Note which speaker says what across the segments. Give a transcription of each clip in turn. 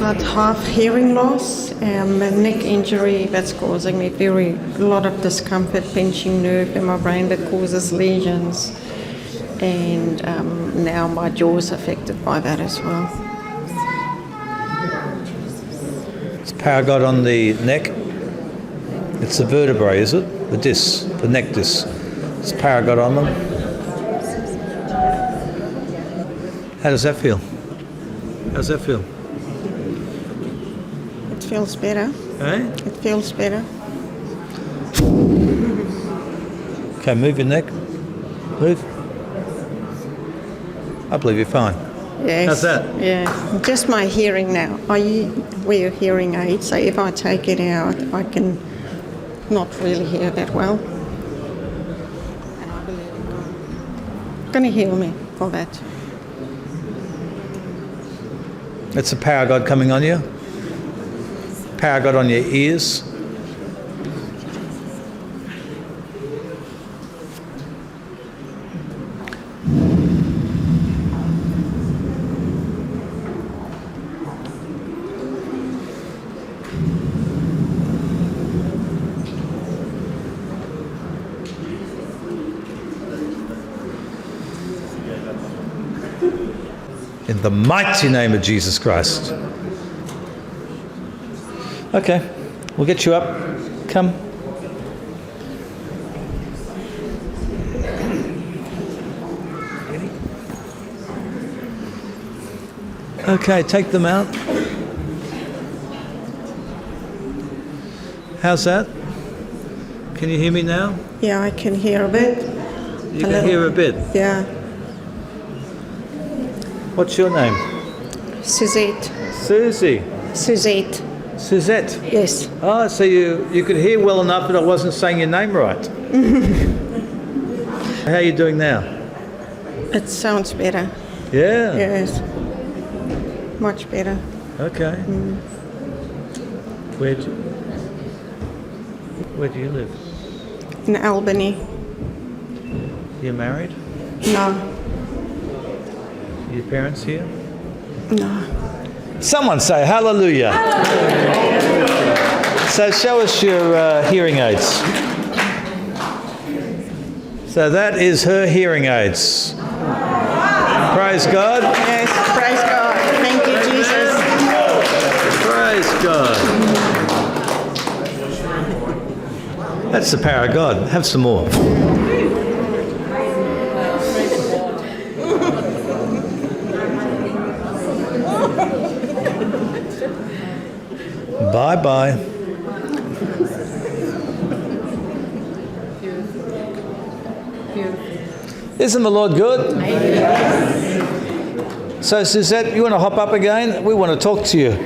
Speaker 1: about half hearing loss, a neck injury that's causing me a lot of discomfort, pinching nerve in my brain that causes lesions, and now my jaw's affected by that as well.
Speaker 2: It's power God on the neck. It's the vertebrae, is it? The discs, the neck discs. It's power God on them. How does that feel? How does that feel?
Speaker 1: It feels better.
Speaker 2: Eh?
Speaker 1: It feels better.
Speaker 2: Okay, move your neck. Move. I believe you're fine.
Speaker 1: Yes.
Speaker 2: How's that?
Speaker 1: Yeah. Just my hearing now. I wear hearing aids, so if I take it out, I can not really hear that well. And I believe God's going to heal me for that.
Speaker 2: It's the power God coming on you. Power God on your ears. In the mighty name of Jesus Christ. Okay, we'll get you up. Come. Okay, take them out. How's that? Can you hear me now?
Speaker 1: Yeah, I can hear a bit.
Speaker 2: You can hear a bit.
Speaker 1: Yeah.
Speaker 2: What's your name?
Speaker 1: Suzette.
Speaker 2: Susie.
Speaker 1: Suzette.
Speaker 2: Suzette.
Speaker 1: Yes.
Speaker 2: Oh, so you could hear well enough that I wasn't saying your name right. How are you doing now?
Speaker 1: It sounds better.
Speaker 2: Yeah.
Speaker 1: Yes. Much better.
Speaker 2: Okay. Where do you live?
Speaker 1: In Albany.
Speaker 2: You married?
Speaker 1: No.
Speaker 2: Your parents here?
Speaker 1: No.
Speaker 2: Someone say hallelujah. So show us your hearing aids. So that is her hearing aids. Praise God.
Speaker 1: Yes, praise God. Thank you, Jesus.
Speaker 2: Praise God. That's the power of God. Have some more. Bye-bye. Isn't the Lord good? So Suzette, you want to hop up again? We want to talk to you.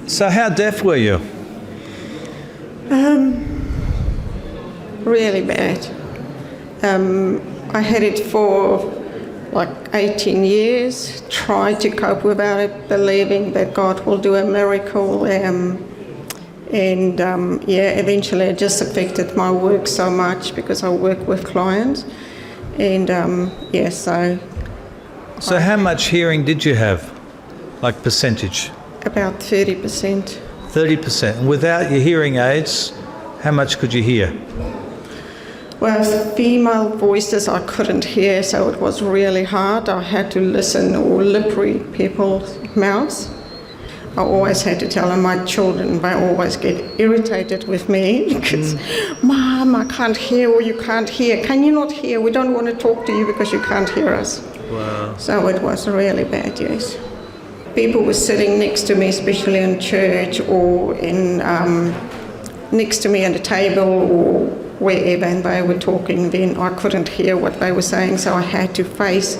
Speaker 2: So how deaf were you?
Speaker 1: Really bad. I had it for like 18 years, tried to cope without it, believing that God will do a miracle. Eventually it just affected my work so much because I work with clients.
Speaker 2: So how much hearing did you have? Like percentage?
Speaker 1: About 30%.
Speaker 2: 30%. And without your hearing aids, how much could you hear?
Speaker 1: Well, female voices I couldn't hear, so it was really hard. I had to listen or lip read people's mouths. I always had to tell them, my children, they always get irritated with me because, Mom, I can't hear, or you can't hear. Can you not hear? We don't want to talk to you because you can't hear us.
Speaker 2: Wow.
Speaker 1: So it was really bad, yes. People were sitting next to me, especially in church or in next to me at a table or wherever, and they were talking, then I couldn't hear what they were saying, so I had to face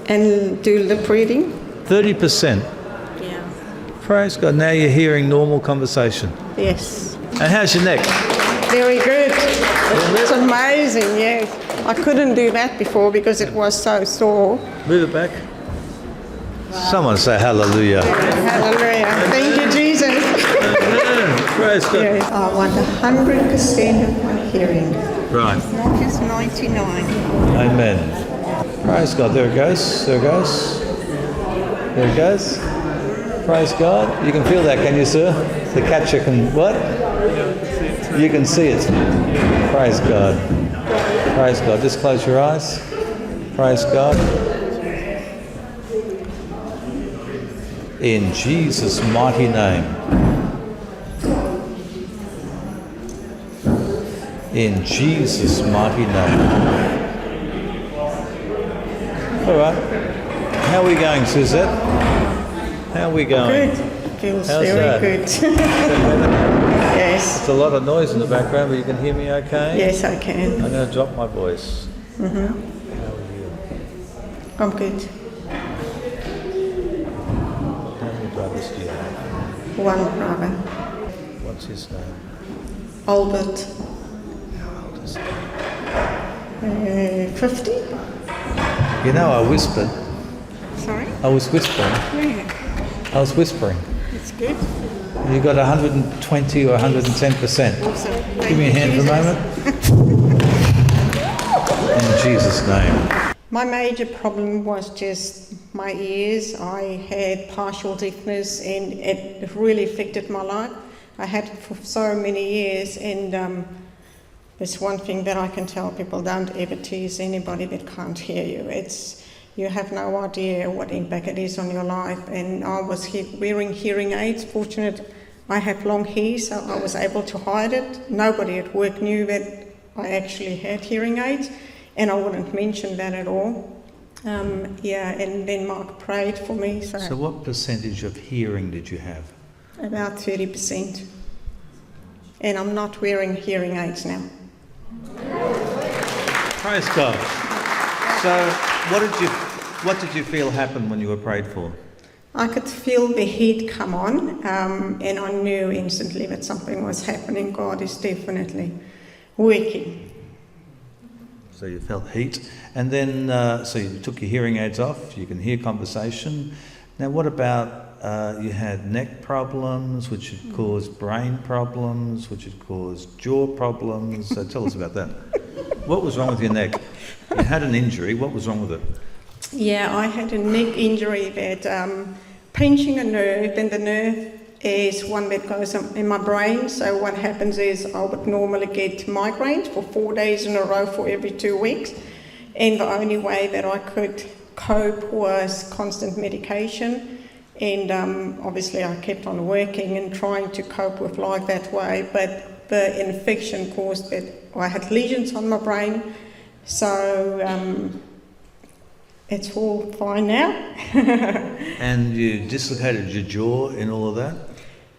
Speaker 1: and do lip reading.
Speaker 2: 30%.
Speaker 1: Yeah.
Speaker 2: Praise God. Now you're hearing normal conversation.
Speaker 1: Yes.
Speaker 2: And how's your neck?
Speaker 1: Very good. It's amazing, yes. I couldn't do that before because it was so sore.
Speaker 2: Move it back. Someone say hallelujah.
Speaker 1: Hallelujah. Thank you, Jesus.
Speaker 2: Praise God.
Speaker 1: Yes. I want 100% of my hearing.
Speaker 2: Right.
Speaker 1: Not just 99.
Speaker 2: Amen. Praise God. There it goes. There it goes. There it goes. Praise God. You can feel that, can you, sir? The catcher can what? You can see it. Praise God. Praise God. Just close your eyes. Praise God. In Jesus' mighty name. In Jesus' mighty name. All right. How are we going, Suzette? How are we going?
Speaker 1: Good. Feels
Speaker 2: How's
Speaker 1: very
Speaker 2: that?
Speaker 1: good.
Speaker 2: Is that better?
Speaker 1: Yes.
Speaker 2: There's a lot of noise in the background, but you can hear me okay?
Speaker 1: Yes, I can.
Speaker 2: I'm going to drop my voice.
Speaker 1: Mm-hmm.
Speaker 2: How are you?
Speaker 1: I'm good.
Speaker 2: How many brothers do you have?
Speaker 1: One brother,
Speaker 2: What's his name?
Speaker 1: Albert,
Speaker 2: How old is he?
Speaker 1: 50.
Speaker 2: You know, I whispered.
Speaker 1: Sorry?
Speaker 2: I was whispering.
Speaker 1: Yeah,
Speaker 2: I was whispering.
Speaker 1: it's good.
Speaker 2: You got 120 or 110%.
Speaker 1: Awesome.
Speaker 2: Give me a hand for a moment. In Jesus' name.
Speaker 1: My major problem was just my ears. I had partial deafness and it really affected my life. I had it for so many years, and there's one thing that I can tell people: don't ever tease anybody that can't hear you. You have no idea what impact it is on your life. And I was wearing hearing aids. Fortunate, I have long hair, so I was able to hide it. Nobody at work knew that I actually had hearing aids, and I wouldn't mention that at all. And then Mark prayed for me.
Speaker 2: So what percentage of hearing did you have?
Speaker 1: About 30%. And I'm not wearing hearing aids now.
Speaker 2: Praise God. So what did you feel happened when you were prayed for?
Speaker 1: I could feel the heat come on, and I knew instantly that something was happening. God is definitely working.
Speaker 2: So you felt heat, and then so you took your hearing aids off. You can hear conversation. Now, what about you had neck problems, which had caused brain problems, which had caused jaw problems? So tell us about that. What was wrong with your neck? You had an injury. What was wrong with it?
Speaker 1: Yeah, I had a neck injury that pinching a nerve, and the nerve is one that goes in my brain. So what happens is I would normally get migraines for 4 days in a row for every 2 weeks. And the only way that I could cope was constant medication. And obviously I kept on working and trying to cope with life that way. But the infection caused that I had lesions on my brain. So it's all fine now.
Speaker 2: And you dislocated your jaw in all of that?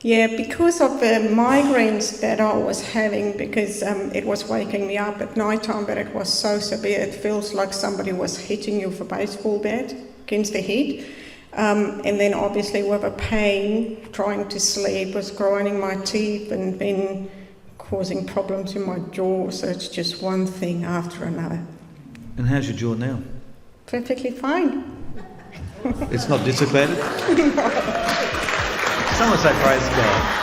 Speaker 1: Yeah, because of the migraines that I was having, because it was waking me up at night time, but it was so severe, it feels like somebody was hitting you with a baseball bat against the head. And then obviously with a pain, trying to sleep, was grinding my teeth and then causing problems in my jaw. So it's just one thing after another.
Speaker 2: And how's your jaw now?
Speaker 1: Perfectly fine.
Speaker 2: It's not dislocated? Someone say praise God.